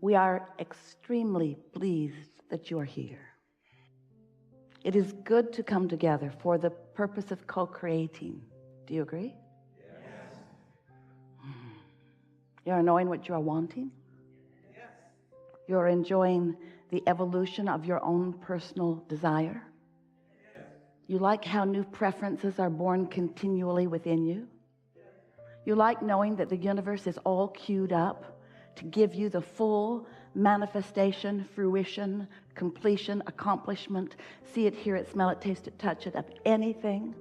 We are extremely pleased that you are here. It is good to come together for the purpose of co-creating. Do you agree? Yes. You are knowing what you are wanting? Yes. You are enjoying the evolution of your own personal desire? Yes. You like how new preferences are born continually within you? You like knowing that the universe is all queued up to give you the full manifestation, fruition, completion, accomplishment, see it, hear it, smell it, taste it, touch it, of anything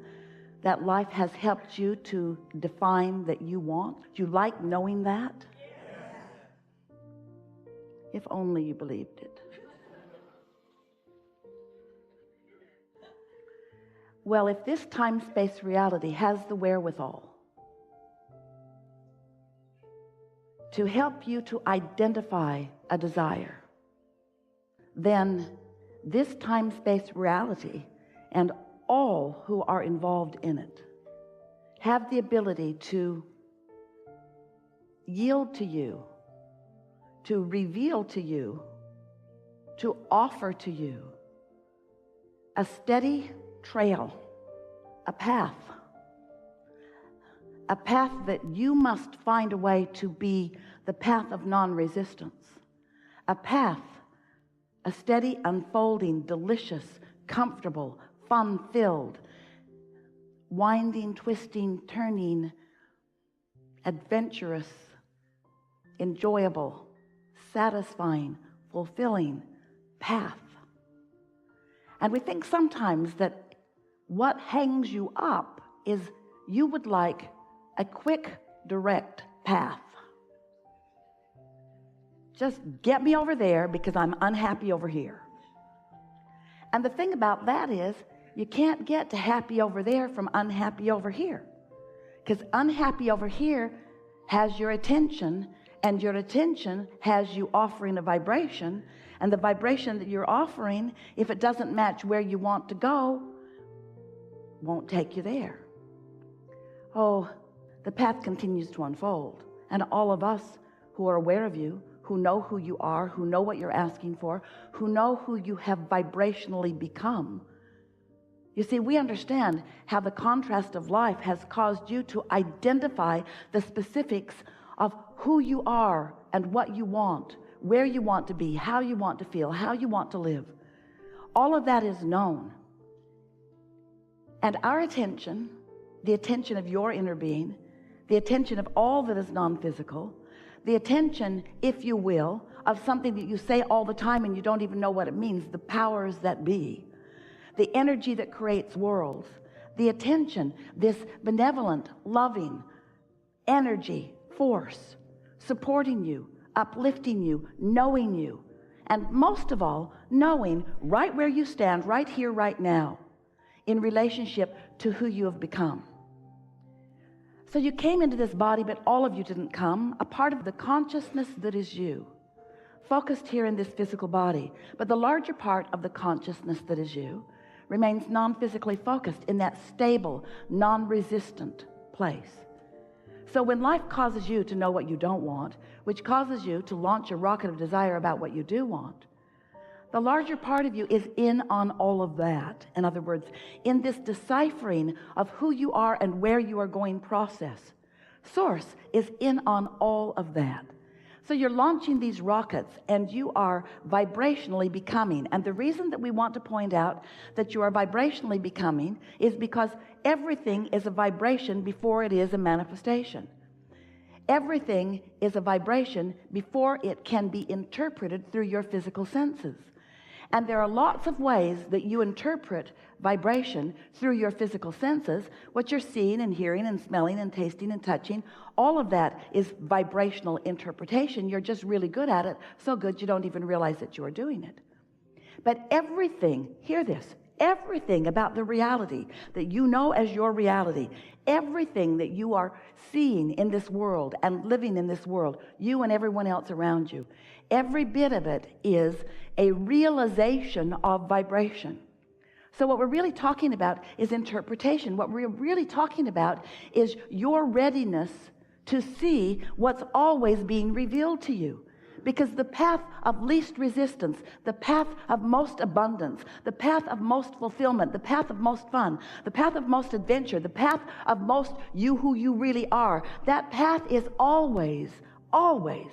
that life has helped you to define that you want? You like knowing that? Yes. If only you believed it. Well, if this time-space reality has the wherewithal to help you to identify a desire, then this time-space reality and all who are involved in it have the ability to yield to you, to reveal to you, to offer to you a steady trail, a path that you must find a way to be the path of non-resistance, a path, a steady, unfolding, delicious, comfortable, fun-filled, winding, twisting, turning, adventurous, enjoyable, satisfying, fulfilling path. And we think sometimes that what hangs you up is you would like a quick, direct path. Just get me over there because I'm unhappy over here. And the thing about that is you can't get to happy over there from unhappy over here, because unhappy over here has your attention, and your attention has you offering a vibration, and the vibration that you're offering, if it doesn't match where you want to go, won't take you there. Oh, the path continues to unfold, and all of us who are aware of you, who know who you are, who know what you're asking for, who know who you have vibrationally become. You see, we understand how the contrast of life has caused you to identify the specifics of who you are and what you want, where you want to be, how you want to feel, how you want to live. All of that is known. And our attention, the attention of your inner being, the attention of all that is non-physical, the attention, if you will, of something that you say all the time and you don't even know what it means, the powers that be, the energy that creates worlds, the attention, this benevolent, loving energy, force, supporting you, uplifting you, knowing you, and most of all, knowing right where you stand, right here, right now, in relationship to who you have become. So you came into this body, but all of you didn't come. A part of the consciousness that is you, focused here in this physical body, but the larger part of the consciousness that is you remains non-physically focused in that stable, non-resistant place. So when life causes you to know what you don't want, which causes you to launch a rocket of desire about what you do want, the larger part of you is in on all of that. In other words, in this deciphering of who you are and where you are going process, Source is in on all of that. So you're launching these rockets and you are vibrationally becoming. And the reason that we want to point out that you are vibrationally becoming is because everything is a vibration before it is a manifestation. Everything is a vibration before it can be interpreted through your physical senses. And there are lots of ways that you interpret vibration through your physical senses. What you're seeing and hearing and smelling and tasting and touching, all of that is vibrational interpretation. You're just really good at it, so good you don't even realize that you are doing it. But everything, hear this, everything about the reality that you know as your reality, everything that you are seeing in this world and living in this world, you and everyone else around you, every bit of it is a realization of vibration. So what we're really talking about is interpretation. What we're really talking about is your readiness to see what's always being revealed to you. Because the path of least resistance, the path of most abundance, the path of most fulfillment, the path of most fun, the path of most adventure, the path of most you who you really are, that path is always, always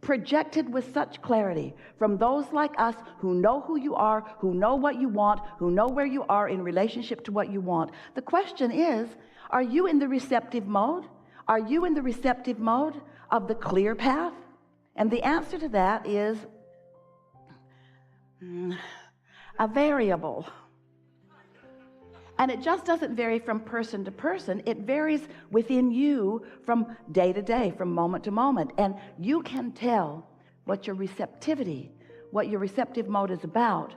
projected with such clarity from those like us who know who you are, who know what you want, who know where you are in relationship to what you want. The question is, are you in the receptive mode? Are you in the receptive mode of the clear path? And the answer to that is a variable. And it just doesn't vary from person to person. It varies within you from day to day, from moment to moment. And you can tell what your receptivity, what your receptive mode is about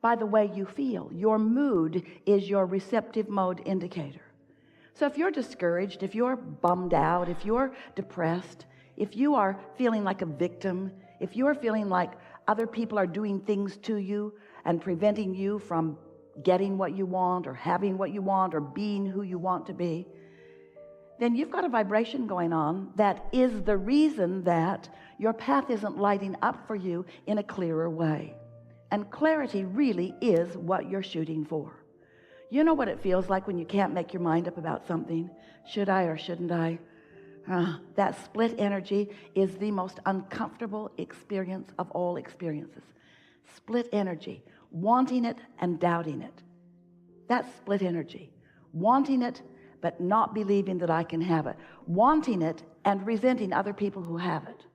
by the way you feel. Your mood is your receptive mode indicator. So if you're discouraged, if you're bummed out, if you're depressed, if you are feeling like a victim, if you're feeling like other people are doing things to you and preventing you from getting what you want or having what you want or being who you want to be, then you've got a vibration going on that is the reason that your path isn't lighting up for you in a clearer way. And clarity really is what you're shooting for. You know what it feels like when you can't make your mind up about something? Should I or shouldn't I? That split energy is the most uncomfortable experience of all experiences. Split energy, wanting it and doubting it. That's split energy. Wanting it, but not believing that I can have it. Wanting it and resenting other people who have it.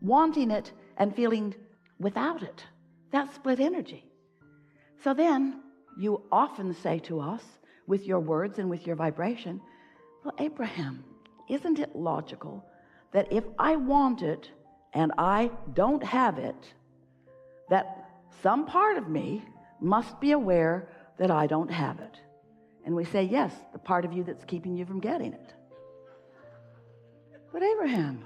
Wanting it and feeling without it. That's split energy. So then, you often say to us, with your words and with your vibration, well, Abraham, isn't it logical that if I want it and I don't have it, that some part of me must be aware that I don't have it? And we say, yes, the part of you that's keeping you from getting it. But Abraham,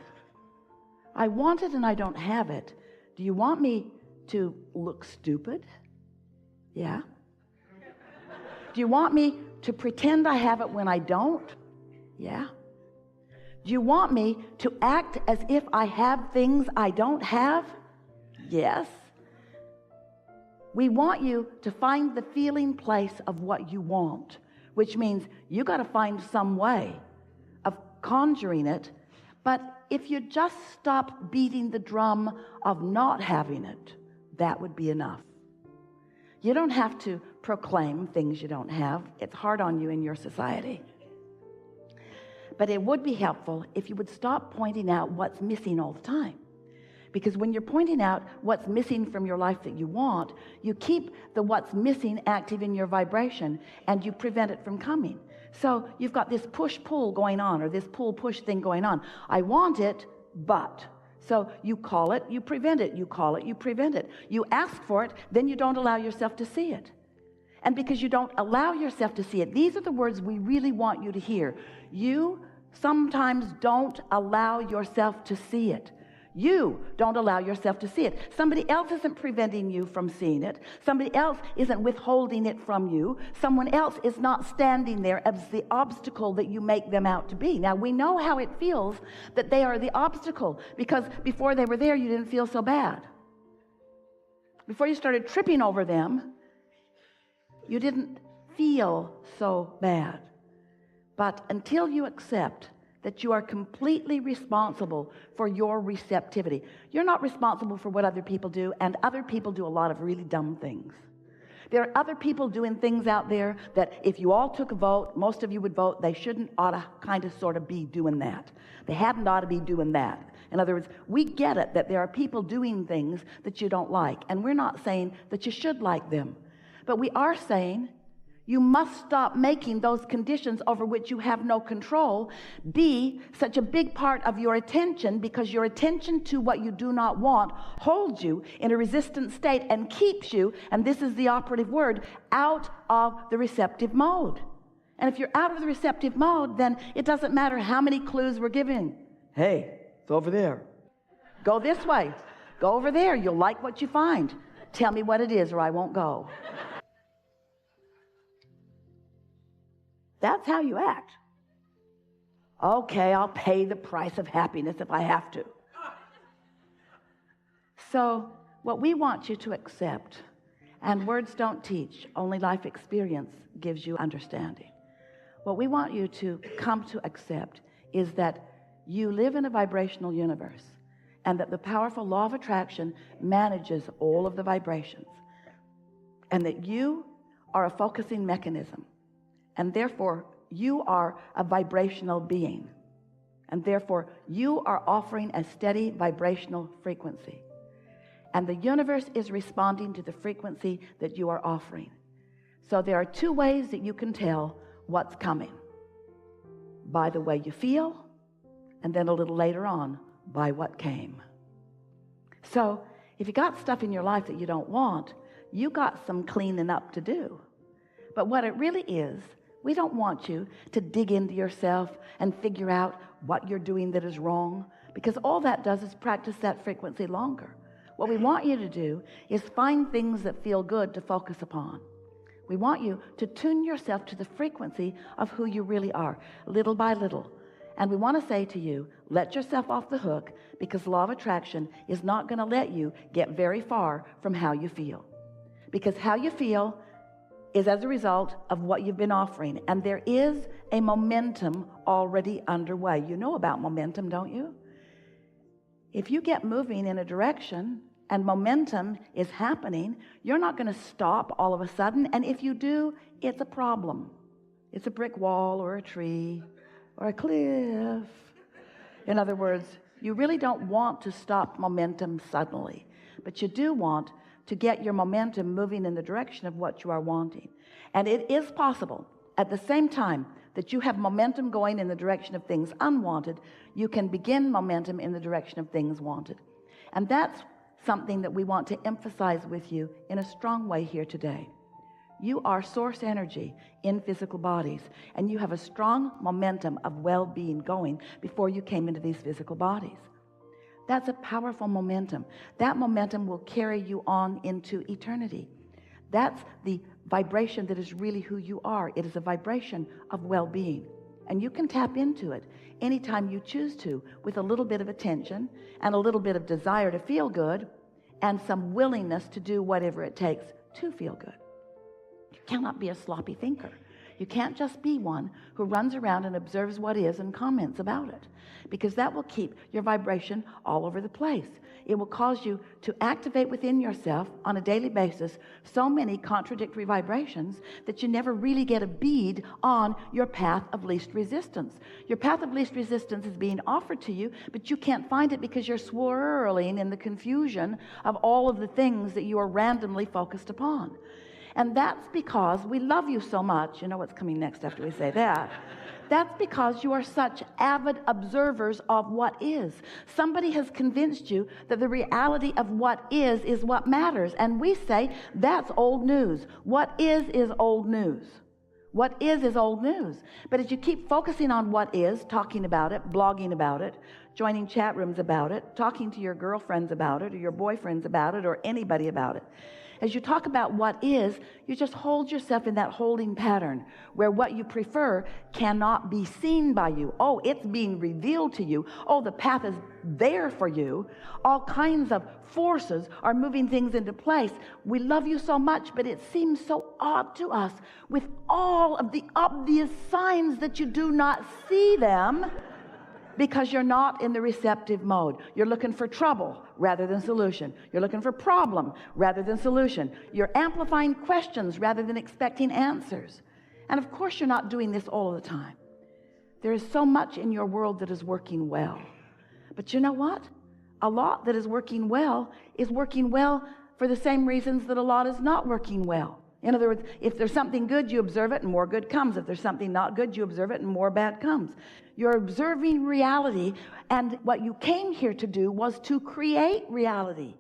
I want it and I don't have it. Do you want me to look stupid? Yeah. Do you want me to pretend I have it when I don't? Yeah. Do you want me to act as if I have things I don't have? Yes. We want you to find the feeling place of what you want, which means you got to find some way of conjuring it. But if you just stop beating the drum of not having it, that would be enough. You don't have to proclaim things you don't have. It's hard on you in your society. But it would be helpful if you would stop pointing out what's missing all the time. Because when you're pointing out what's missing from your life that you want, you keep the what's missing active in your vibration and you prevent it from coming. So you've got this push-pull going on, or this pull-push thing going on. I want it, but. So you call it, you prevent it. You call it, you prevent it. You ask for it, then you don't allow yourself to see it. And because you don't allow yourself to see it, these are the words we really want you to hear. You sometimes don't allow yourself to see it. You don't allow yourself to see it. Somebody else isn't preventing you from seeing it. Somebody else isn't withholding it from you. Someone else is not standing there as the obstacle that you make them out to be. Now, we know how it feels that they are the obstacle, because before they were there, you didn't feel so bad. Before you started tripping over them, you didn't feel so bad. But until you accept that you are completely responsible for your receptivity. You're not responsible for what other people do, and other people do a lot of really dumb things. There are other people doing things out there that if you all took a vote, most of you would vote, they shouldn't ought to kind of sort of be doing that. They hadn't ought to be doing that. In other words, we get it that there are people doing things that you don't like, and we're not saying that you should like them. But we are saying you must stop making those conditions over which you have no control be such a big part of your attention, because your attention to what you do not want holds you in a resistant state and keeps you, and this is the operative word, out of the receptive mode. And if you're out of the receptive mode, then it doesn't matter how many clues we're giving. Hey, it's over there. Go this way. Go over there. You'll like what you find. Tell me what it is or I won't go. That's how you act. Okay, I'll pay the price of happiness if I have to. So what we want you to accept, and words don't teach, only life experience gives you understanding. What we want you to come to accept is that you live in a vibrational universe, and that the powerful law of attraction manages all of the vibrations, and that you are a focusing mechanism, and therefore you are a vibrational being, and therefore you are offering a steady vibrational frequency, and the universe is responding to the frequency that you are offering. So there are two ways that you can tell what's coming: by the way you feel, and then a little later on by what came. So if you got stuff in your life that you don't want, you got some cleaning up to do. But what it really is, we don't want you to dig into yourself and figure out what you're doing that is wrong, because all that does is practice that frequency longer. What we want you to do is find things that feel good to focus upon. We want you to tune yourself to the frequency of who you really are, little by little. And we want to say to you, let yourself off the hook, because law of attraction is not going to let you get very far from how you feel. Because how you feel is as a result of what you've been offering. And there is a momentum already underway. You know about momentum, don't you? If you get moving in a direction and momentum is happening, you're not going to stop all of a sudden. And if you do, it's a problem. It's a brick wall or a tree or a cliff. In other words, you really don't want to stop momentum suddenly, but you do want to get your momentum moving in the direction of what you are wanting. And it is possible at the same time that you have momentum going in the direction of things unwanted, you can begin momentum in the direction of things wanted. And that's something that we want to emphasize with you in a strong way here today. You are source energy in physical bodies, and you have a strong momentum of well-being going before you came into these physical bodies. That's a powerful momentum. That momentum will carry you on into eternity. That's the vibration that is really who you are. It is a vibration of well-being, and you can tap into it anytime you choose to, with a little bit of attention and a little bit of desire to feel good and some willingness to do whatever it takes to feel good. You cannot be a sloppy thinker. You can't just be one who runs around and observes what is and comments about it, because that will keep your vibration all over the place. It will cause you to activate within yourself on a daily basis so many contradictory vibrations that you never really get a bead on your path of least resistance. Your path of least resistance is being offered to you, but you can't find it because you're swirling in the confusion of all of the things that you are randomly focused upon. And that's because we love you so much. You know what's coming next after we say that. That's because you are such avid observers of what is. Somebody has convinced you that the reality of what is what matters. And we say, that's old news. What is old news. What is old news. But as you keep focusing on what is, talking about it, blogging about it, joining chat rooms about it, talking to your girlfriends about it, or your boyfriends about it, or anybody about it, as you talk about what is, you just hold yourself in that holding pattern where what you prefer cannot be seen by you. Oh, it's being revealed to you. Oh, the path is there for you. All kinds of forces are moving things into place. We love you so much, but it seems so odd to us with all of the obvious signs that you do not see them, because you're not in the receptive mode. You're looking for trouble rather than solution. You're looking for problem rather than solution. You're amplifying questions rather than expecting answers. And of course, you're not doing this all of the time. There is so much in your world that is working well. But you know what? A lot that is working well for the same reasons that a lot is not working well. In other words, if there's something good, you observe it and more good comes. If there's something not good, you observe it and more bad comes. You're observing reality, and what you came here to do was to create reality.